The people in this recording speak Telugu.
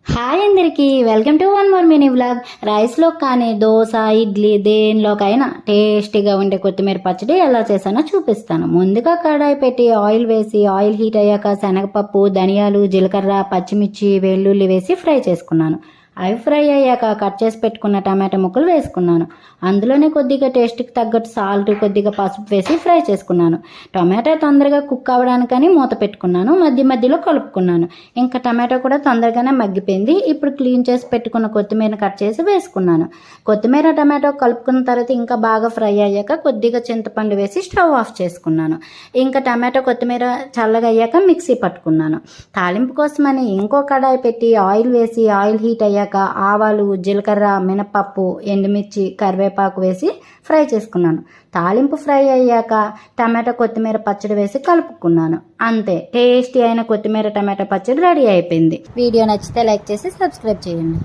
హాయ్ అందరికీ, welcome to one more mini vlog. రైస్లో కానీ దోశ, ఇడ్లీ దేనిలోకైనా టేస్టీగా ఉండే కొత్తిమీర పచ్చడి ఎలా చేశానో చూపిస్తాను. ముందుగా కడాయి పెట్టి ఆయిల్ వేసి ఆయిల్ హీట్ అయ్యాక శనగపప్పు, ధనియాలు, జీలకర్ర, పచ్చిమిర్చి, వెల్లుల్లి వేసి ఫ్రై చేసుకున్నాను. అవి ఫ్రై అయ్యాక కట్ చేసి పెట్టుకున్న టమాటా ముక్కలు వేసుకున్నాను. అందులోనే కొద్దిగా టేస్ట్కి తగ్గట్టు సాల్ట్, కొద్దిగా పసుపు వేసి ఫ్రై చేసుకున్నాను. టమాటా తొందరగా కుక్ అవ్వడానికని మూత పెట్టుకున్నాను. మధ్యలో కలుపుకున్నాను. ఇంకా టమాటా కూడా తొందరగానే మగ్గిపోయింది. ఇప్పుడు క్లీన్ చేసి పెట్టుకున్న కొత్తిమీర కట్ చేసి వేసుకున్నాను. కొత్తిమీర టమాటో కలుపుకున్న తర్వాత ఇంకా బాగా ఫ్రై అయ్యాక కొద్దిగా చింతపండు వేసి స్టవ్ ఆఫ్ చేసుకున్నాను. ఇంకా టమాటో కొత్తిమీర చల్లగా అయ్యాక మిక్సీ పట్టుకున్నాను. తాలింపు కోసమని ఇంకో కడాయి పెట్టి ఆయిల్ వేసి ఆయిల్ హీట్ అయ్యాక ఆవాలు, జీలకర్ర, మినపప్పు, ఎండుమిర్చి, కరివేపాకు వేసి ఫ్రై చేసుకున్నాను. తాలింపు ఫ్రై అయ్యాక టమాటా కొత్తిమీర పచ్చడి వేసి కలుపుకున్నాను. అంతే, టేస్టీ అయిన కొత్తిమీర టమాటా పచ్చడి రెడీ అయిపోయింది. వీడియో నచ్చితే లైక్ చేసి సబ్స్క్రైబ్ చేయండి.